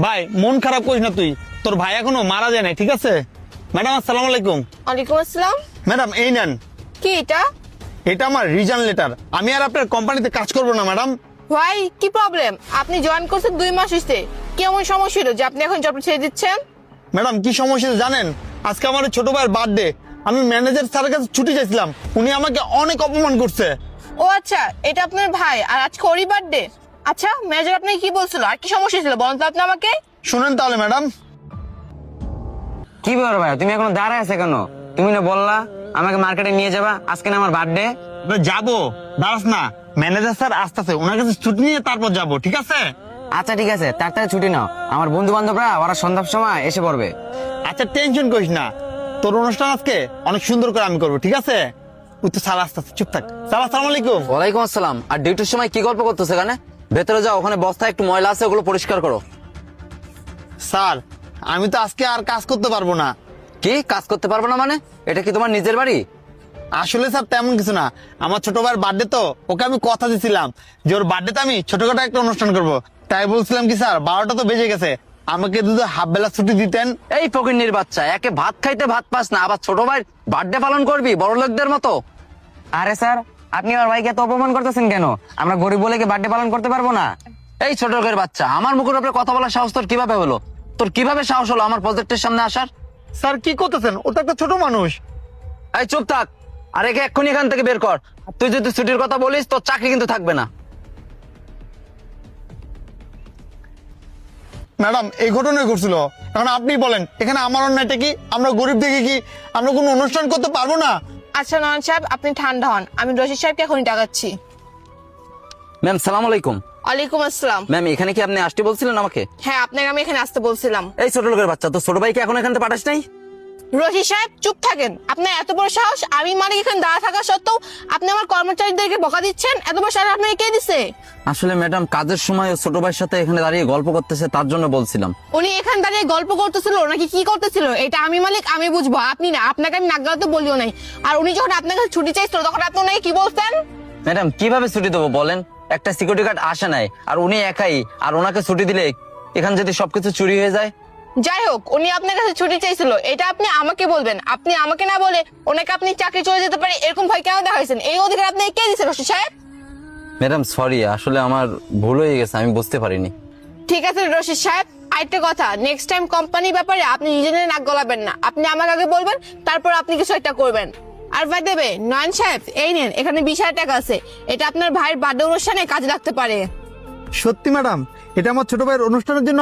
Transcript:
ভাই মন খারাপ করিস না তুই, তোর ভাই এখনো মারা যায় নাই, ঠিক আছে? ম্যাডাম আসসালামু আলাইকুম। ওয়ালাইকুম আসসালাম। ম্যাডাম এই নেন, কি এটা? এটা আমার রিজাইন লেটার। আমি আর আপনার কোম্পানিতে কাজ করব না ম্যাডাম। ভাই কি প্রবলেম? আপনি জয়েন করছেন 2 মাস হইছে, কেমন সমস্যা হলো যে আপনি এখন জব ছেড়ে দিচ্ছেন? ম্যাডাম কি সমস্যা জানেন? আজকে আমার ছোট ভাইয়ের বার্থডে, আমি ম্যানেজার স্যারের কাছে ছুটি চাইছিলাম, উনি আমাকে অনেক অপমান করছে। ও আচ্ছা, এটা আপনার ভাই আর আজকে ওরই বার্থডে। আচ্ছা, ম্যানেজার আপনাকে কি বলছিল আর কি সমস্যা ছিল বলুন তো আপনি আমাকে। শুনেন তাহলে ম্যাডাম। কি ব্যাপার ভাই, তুমি এখন দাঁড়ায় আছে কেন? তুমি না বললা আমাকে মার্কেটে নিয়ে যাবা, আজকে না আমার বার্থডে। যাবো, দাঁড়াস না, ম্যানেজার স্যার আসতেছে, ওনার কাছে ছুটি নিয়ে তারপর যাবো, ঠিক আছে? আচ্ছা ঠিক আছে, তাড়াতাড়ি ছুটি নাও, আমার বন্ধু বান্ধবরা ওরা সন্ধ্যার সময় এসে পড়বে। আচ্ছা টেনশন করিস না, তোর অনুষ্ঠান আজকে অনেক সুন্দর করে আমি করবো, ঠিক আছে? ওই তো স্যার আসতেছে, চুপ থাক। স্যার আসসালামু আলাইকুম। ওয়ালাইকুম আসসালাম। আর ডিউটির সময় কি গল্প করতেছে এখানে? ভেতরে যাও, ওখানে বস্তায় একটু ময়লা আছে, ওগুলো পরিষ্কার করো। স্যার আমি তো আজকে আর কাজ করতে পারবো না। কি কাজ করতে পারবো না মানে? এটা কি তোমার নিজের বাড়ি? আসলে স্যার তেমন কিছু না, আমার ছোট ভাইয়ের বার্থডে তো, ওকে আমি কথা দিছিলাম যে ওর বার্থডেতে আমি ছোটখাটো একটা অনুষ্ঠান করব। তাই বলছিলাম কি স্যার, 12টা তো বেজে গেছে, আমাকে যদি হাফ বেলা ছুটি দিতেন। এই ফকিন্নির বাচ্চা, একে ভাত খাইতে ভাত পাস না, আবার ছোট ভাই বার্থডে পালন করবি বড় লোকদের মতো? আরে স্যার, আপনি আমার ভাইকে এত অপমান করতেছেন কেন? আমরা গরিব বলে কি বার্থডে পালন করতে পারবো না? এই ছোট লোকের বাচ্চা, আমার মুখের উপরে কথা বলার সাহস তোর কিভাবে হলো? তোর কিভাবে সাহস হলো আমার প্রজেক্টের সামনে আসার? স্যার কি করতেছেন, ও তো একটা ছোট মানুষ। এই চুপ থাক, আর একে এক্ষুনি এখান থেকে বের কর। আর তুই যদি ছুটির কথা বলিস তোর চাকরি কিন্তু থাকবে না। ম্যাডাম এই ঘটনাই ঘটছিল, এখন আপনি বলেন এখানে আমার অন্যায়টা কি? আমরা গরিব দেখে কি আমরা কোনো অনুষ্ঠান করতে পারবো না? আচ্ছা নয়ন সাহেব, আপনি ঠান্ডা হন, আমি রশিদ সাহেবকে এখনই ডাকাচ্ছি। ম্যাম সালাম আলাইকুম। ওয়ালাইকুম আসসালাম। ম্যাম এখানে কি আপনি আসতে বলছিলেন আমাকে? হ্যাঁ, আপনাকে আমি এখানে আসতে বলছিলাম। এই ছোট লোকের বাচ্চা, তো ছোট ভাইকে এখন এখান থেকে পাঠাস নাই? রশিদ সাহেব চুপ থাকেন, আপনার এত বড় সাহস, আমি মালিক এখানে দাঁড়া থাকা সত্ত্বেও আপনি আমার কর্মচারীদেরকে বকা দিচ্ছেন? এত বড় সাহস আপনাকে কে দিছে? আসলে ম্যাডাম কাজের সময় ও ছোট ভাইয়ের সাথে এখানে দাঁড়িয়ে গল্প করতেছে, তার জন্য বলছিলাম। উনি এখানে দাঁড়িয়ে গল্প করতেছিল নাকি কি করতেছিল এটা আমি মালিক, আমি বুঝবো, আপনি না। আপনাকে আমি নাক গলাতে বলিও নাই। আর উনি যখন আপনার কাছে ছুটি চাইছিল তখন আপনি ওনাকে কি বলতেন? ম্যাডাম কিভাবে ছুটি দেবো বলেন? একটা সিকিউরিটি গার্ড আসে নাই, আর উনি একাই, আর ওনাকে ছুটি দিলে এখানে যদি সবকিছু চুরি হয়ে যায়? যাই হোক, উনি আপনার কাছে ছুটি চাইছিল, এটা আপনি আমাকে বলবেন। আপনি আমাকে না বলে ওনাকে আপনি চাকরি চলে যেতে পারে এরকম ভয় কেন দেখাইছেন? এই অধিকার আপনি কে দিয়েছেন রশিদ সাহেব? ম্যাডাম সরি, আসলে আমার ভুল হয়ে গেছে, আমি বুঝতে পারিনি। ঠিক আছে রশিদ সাহেব, আরেকটা কথা, নেক্সট টাইম কোম্পানির ব্যাপারে আপনি নিজে নিজে নাক গলাবেন না। আপনি আমাকে আগে বলবেন, তারপর আপনি কিছু একটা করবেন। আর ভাই দেবে নয়ন সাহেব, এই নেন, এখানে 20,000 টাকা আছে, এটা আপনার ভাইয়ের বার্থডে অনুষ্ঠানে কাজে লাগতে পারে। সত্যি ম্যাডাম, এটা আমার ছোট ভাইয়ের অনুষ্ঠানের জন্য